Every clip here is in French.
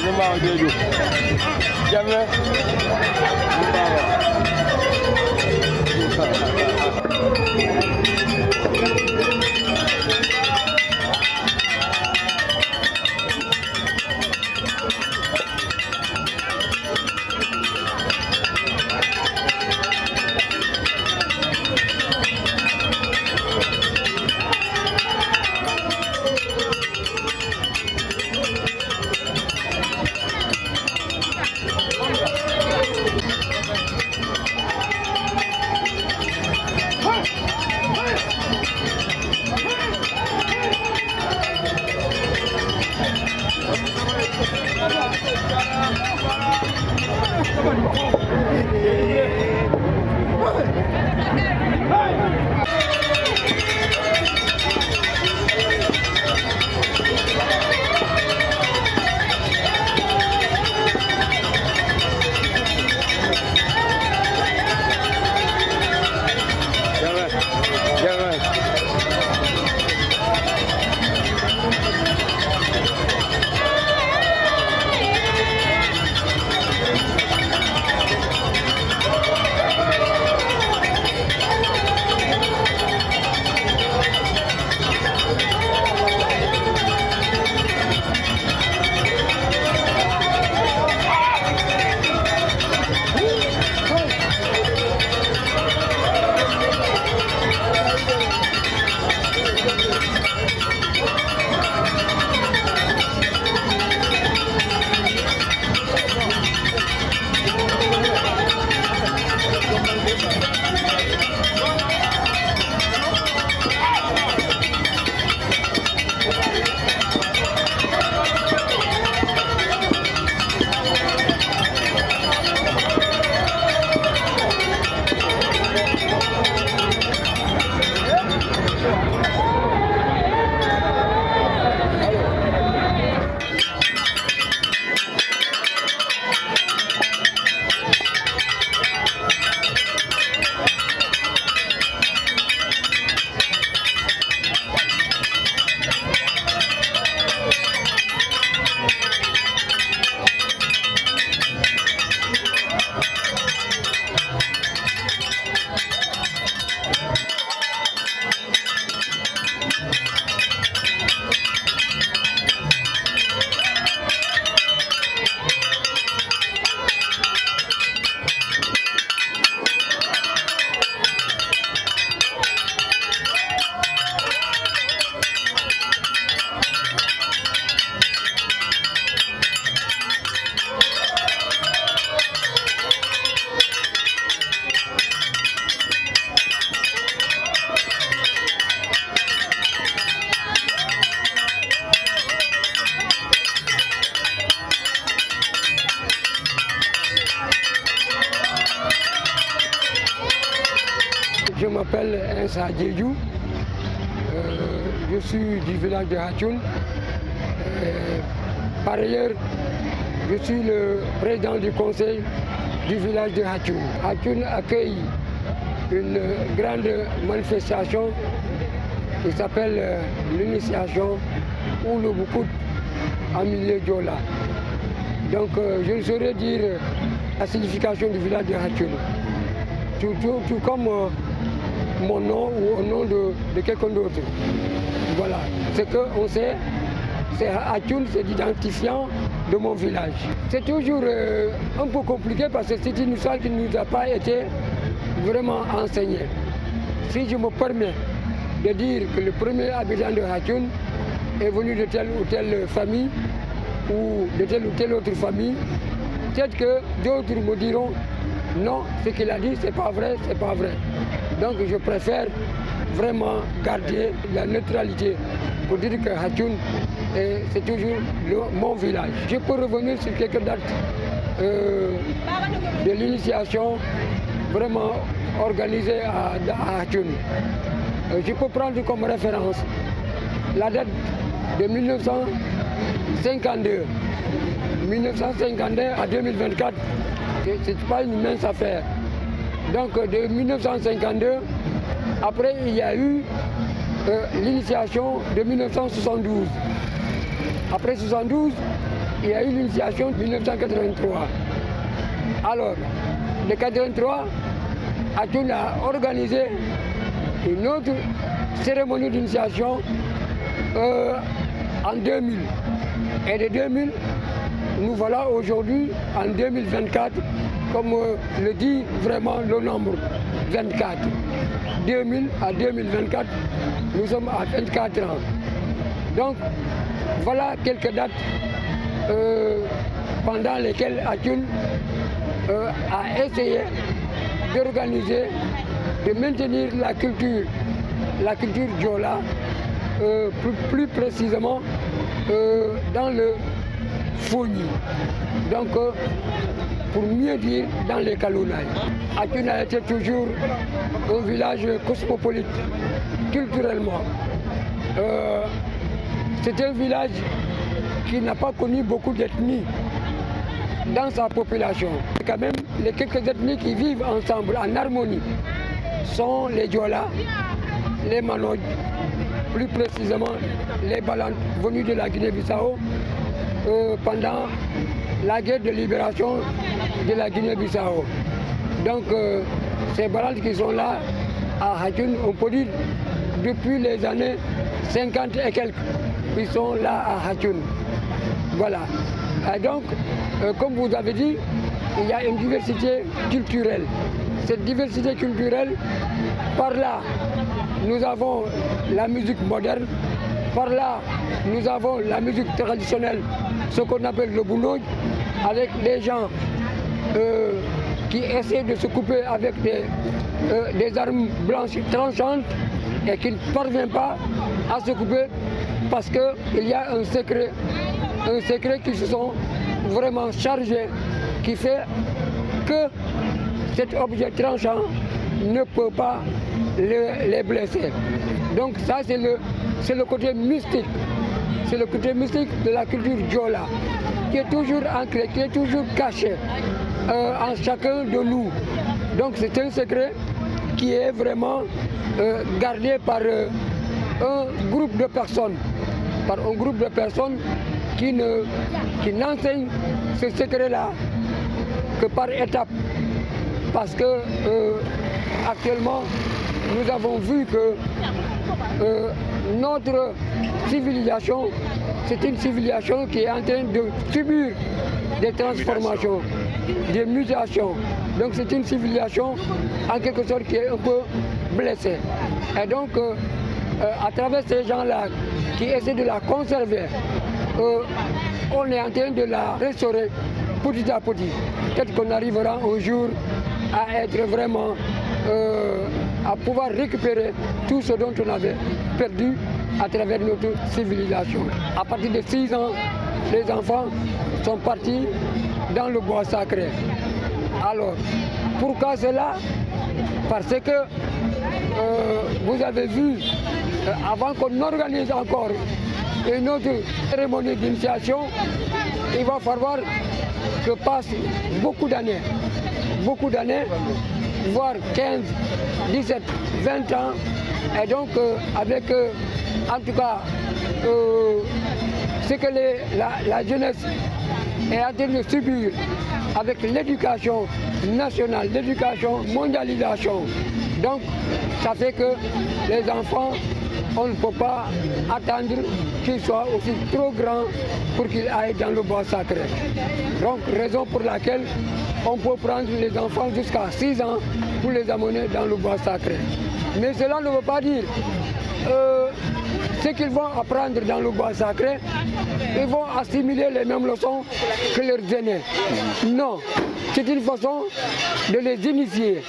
nyuma jeju jamme m'appelle Insa Djedjou. Je suis du village de Hatchoun. Par ailleurs, je suis le président du conseil du village de Hatchoun. Hatchoun accueille une grande manifestation qui s'appelle l'initiation ou le Boukout en milieu Diola. Donc je ne saurais dire la signification du village de Hatchoun. Tout comme mon nom ou au nom de quelqu'un d'autre. Voilà. Ce qu'on sait, c'est Hatchoun, c'est l'identifiant de mon village. C'est toujours un peu compliqué parce que c'est une histoire qui ne nous a pas été vraiment enseignée. Si je me permets de dire que le premier habitant de Hatchoun est venu de telle ou telle famille ou de telle ou telle autre famille, peut-être que d'autres me diront non, ce qu'il a dit, c'est pas vrai, c'est pas vrai. Donc je préfère vraiment garder la neutralité pour dire que Hatchoun, c'est toujours mon village. Je peux revenir sur quelques dates de l'initiation vraiment organisée à Hatchoun. Je peux prendre comme référence la date de 1952. 1952 à 2024, ce n'est pas une mince affaire. Donc de 1952, après il y a eu l'initiation de 1972. Après 1972, il y a eu l'initiation de 1983. Alors, de 1983, Hatchoun a organisé une autre cérémonie d'initiation en 2000. Et de 2000, nous voilà aujourd'hui en 2024, comme le dit vraiment le nombre 24. 2000 à 2024, nous sommes à 24 ans. Donc, voilà quelques dates pendant lesquelles Hatchoun a essayé d'organiser, de maintenir la culture Diola, plus précisément dans le Fogni. Donc, pour mieux dire, dans les Kalounaï. Hatchoun a été toujours un village cosmopolite, culturellement. C'est un village qui n'a pas connu beaucoup d'ethnies dans sa population. Quand même, les quelques ethnies qui vivent ensemble en harmonie sont les Diola, les Manodj, plus précisément les Balantes venus de la Guinée-Bissau pendant la guerre de libération de la Guinée-Bissau. Donc ces Balantes qui sont là à Hatchoun, on peut dire depuis les années 50 et quelques, ils sont là à Hatchoun. Voilà. Et donc, comme vous avez dit, il y a une diversité culturelle. Cette diversité culturelle, par là, nous avons la musique moderne, par là, nous avons la musique traditionnelle, ce qu'on appelle le boulot, avec des gens qui essaient de se couper avec des armes blanches tranchantes et qui ne parviennent pas à se couper parce qu'il y a un secret qui se sont vraiment chargés, qui fait que cet objet tranchant ne peut pas les blesser. Donc ça c'est le côté mystique. C'est le côté mystique de la culture Diola, qui est toujours ancré, qui est toujours caché en chacun de nous. Donc c'est un secret qui est vraiment gardé par un groupe de personnes, qui n'enseignent ce secret-là que par étapes. Parce que actuellement, nous avons vu que notre civilisation, c'est une civilisation qui est en train de subir des transformations, des mutations. Donc c'est une civilisation en quelque sorte qui est un peu blessée. Et donc à travers ces gens-là qui essaient de la conserver, on est en train de la restaurer petit à petit. Peut-être qu'on arrivera un jour à être vraiment, à pouvoir récupérer tout ce dont on avait perdu à travers notre civilisation. À partir de 6 ans, les enfants sont partis dans le bois sacré. Alors, pourquoi cela? Parce que vous avez vu, avant qu'on organise encore une autre cérémonie d'initiation, il va falloir que passe beaucoup d'années, voire 15, 17, 20 ans, et donc avec en tout cas ce que la jeunesse est en train de subir avec l'éducation nationale, l'éducation, mondialisation. Donc ça fait que les enfants, on ne peut pas attendre qu'ils soient aussi trop grands pour qu'ils aillent dans le bois sacré. Donc raison pour laquelle on peut prendre les enfants jusqu'à 6 ans pour les amener dans le bois sacré. Mais cela ne veut pas dire ce qu'ils vont apprendre dans le bois sacré, ils vont assimiler les mêmes leçons que leurs aînés. Non, c'est une façon de les initier.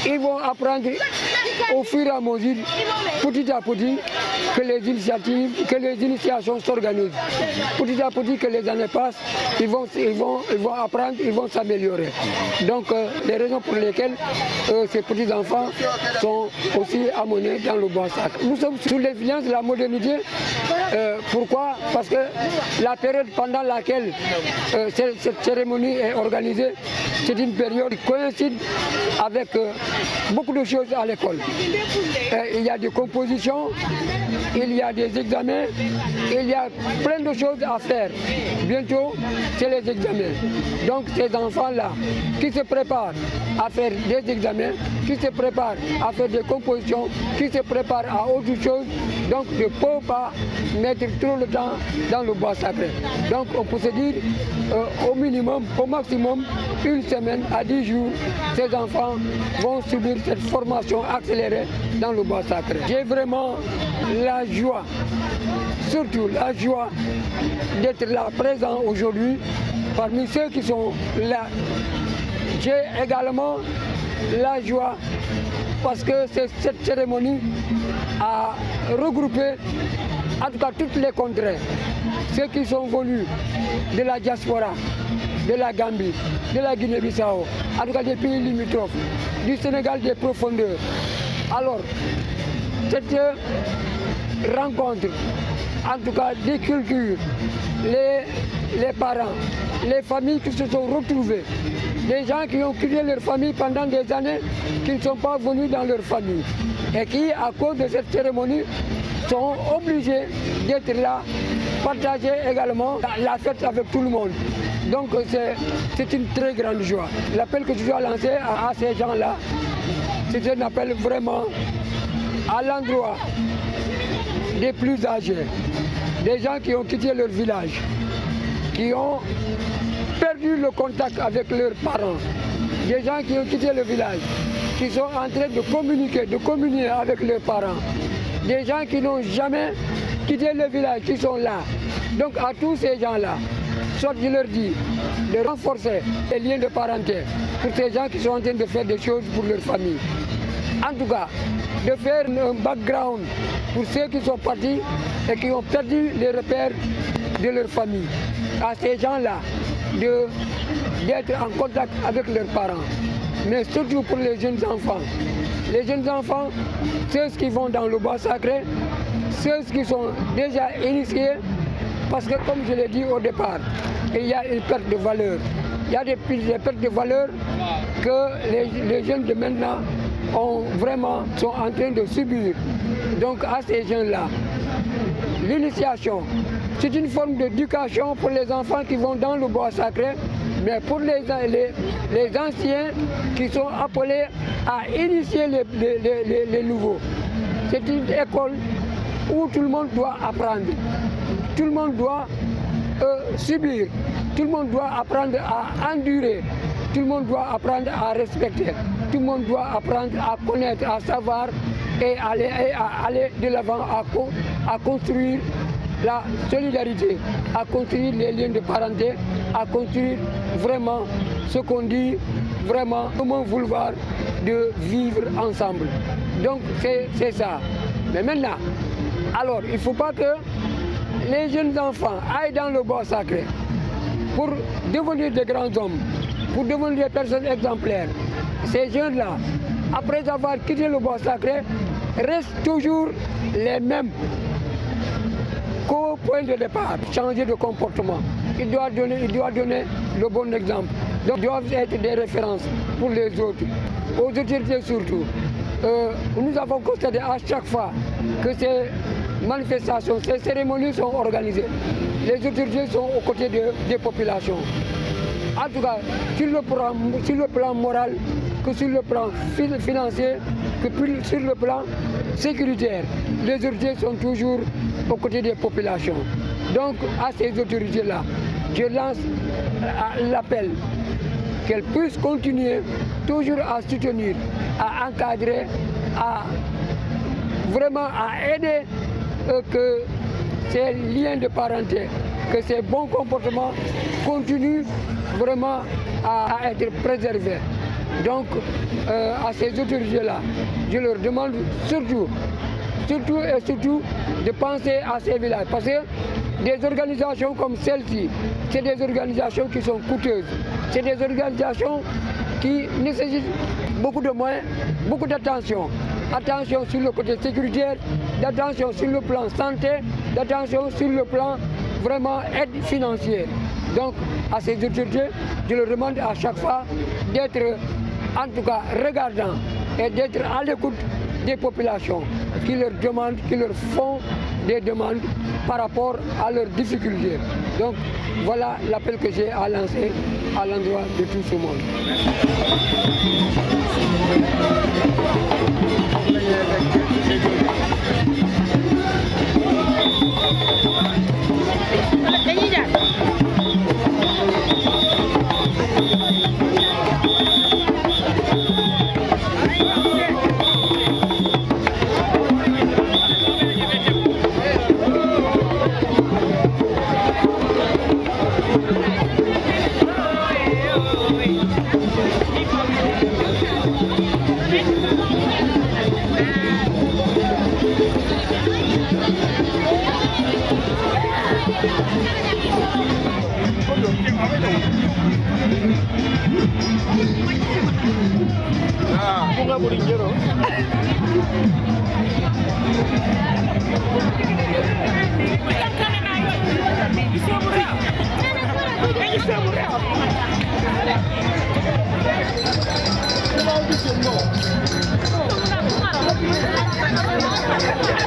Ils vont apprendre au fur et à mesure, petit à petit, que les initiations s'organisent. Petit à petit que les années passent, ils vont apprendre, ils vont s'améliorer. Donc les raisons pour lesquelles ces petits enfants sont aussi amenés dans le bois sacré. Nous sommes sous l'influence de la modernité. Pourquoi? Parce que la période pendant laquelle cette cérémonie est organisée, c'est une période qui coïncide avec beaucoup de choses à l'école. Il y a des compositions, il y a des examens, il y a plein de choses à faire. Bientôt, c'est les examens. Donc ces enfants-là qui se préparent à faire des examens, qui se préparent à faire des compositions, qui se préparent à autre chose, donc ne peuvent pas mettre trop de temps dans le bois sacré. Donc on peut se dire au minimum, au maximum, une semaine à 10 jours, ces enfants vont subir cette formation accélérée dans le bois sacré. J'ai vraiment la joie, surtout la joie d'être là présent aujourd'hui parmi ceux qui sont là. J'ai également la joie parce que cette cérémonie a regroupé en tout cas toutes les contrées, ceux qui sont venus de la diaspora, de la Gambie, de la Guinée-Bissau, en tout cas des pays limitrophes, du Sénégal des profondeurs. Alors, cette rencontre, en tout cas des cultures, les parents, les familles qui se sont retrouvées, des gens qui ont quitté leur famille pendant des années, qui ne sont pas venus dans leur famille et qui, à cause de cette cérémonie, sont obligés d'être là, partager également la fête avec tout le monde. Donc c'est une très grande joie. L'appel que je dois lancer à ces gens-là, c'est un appel vraiment à l'endroit des plus âgés, des gens qui ont quitté leur village, qui ont perdu le contact avec leurs parents, des gens qui ont quitté le village, qui sont en train de communiquer, de communier avec leurs parents, des gens qui n'ont jamais quitté le village, qui sont là. Donc à tous ces gens-là, soit je leur dis de renforcer les liens de parenté pour ces gens qui sont en train de faire des choses pour leur famille. En tout cas, de faire un background pour ceux qui sont partis et qui ont perdu les repères de leur famille. À ces gens-là, d'être en contact avec leurs parents. Mais surtout pour les jeunes enfants. Les jeunes enfants, ceux qui vont dans le bois sacré, ceux qui sont déjà initiés, parce que comme je l'ai dit au départ, il y a une perte de valeur. Il y a des pertes de valeur que les jeunes de maintenant sont en train de subir. Donc à ces jeunes-là, l'initiation, c'est une forme d'éducation pour les enfants qui vont dans le bois sacré, mais pour les anciens qui sont appelés à initier les nouveaux. C'est une école où tout le monde doit apprendre, tout le monde doit subir, tout le monde doit apprendre à endurer, tout le monde doit apprendre à respecter, tout le monde doit apprendre à connaître, à savoir et à aller de l'avant, à construire la solidarité, à construire les liens de parenté, à construire vraiment ce qu'on dit, vraiment comment vouloir de vivre ensemble. Donc c'est ça. Mais maintenant, alors il ne faut pas que les jeunes enfants aillent dans le bois sacré pour devenir des grands hommes, pour devenir des personnes exemplaires. Ces jeunes-là après avoir quitté le bois sacré, restent toujours les mêmes qu'au point de départ. Changer de comportement. Il doit donner le bon exemple. Donc, ils doivent être des références pour les autres, aux autorités surtout. Nous avons constaté à chaque fois que ces manifestations, ces cérémonies sont organisées. Les autorités sont aux côtés des populations. En tout cas, sur le plan moral, que sur le plan financier, que sur le plan sécuritaire, les autorités sont toujours aux côtés des populations. Donc, à ces autorités-là, je lance l'appel qu'elles puissent continuer toujours à soutenir, à encadrer, vraiment à aider que ces liens de parenté, que ces bons comportements continuent vraiment à être préservés. Donc, à ces autorités-là, je leur demande surtout de penser à ces villages. Parce que des organisations comme celle-ci, c'est des organisations qui sont coûteuses. C'est des organisations qui nécessitent beaucoup de moyens, beaucoup d'attention. Attention sur le côté sécuritaire, d'attention sur le plan santé, d'attention sur le plan vraiment aide financière. Donc, à ces autorités, je leur demande à chaque fois d'être en tout cas regardants et d'être à l'écoute des populations qui leur demandent, qui leur font des demandes par rapport à leurs difficultés. Donc voilà l'appel que j'ai à lancer à l'endroit de tout ce monde. Bunga burinjero. Thank you.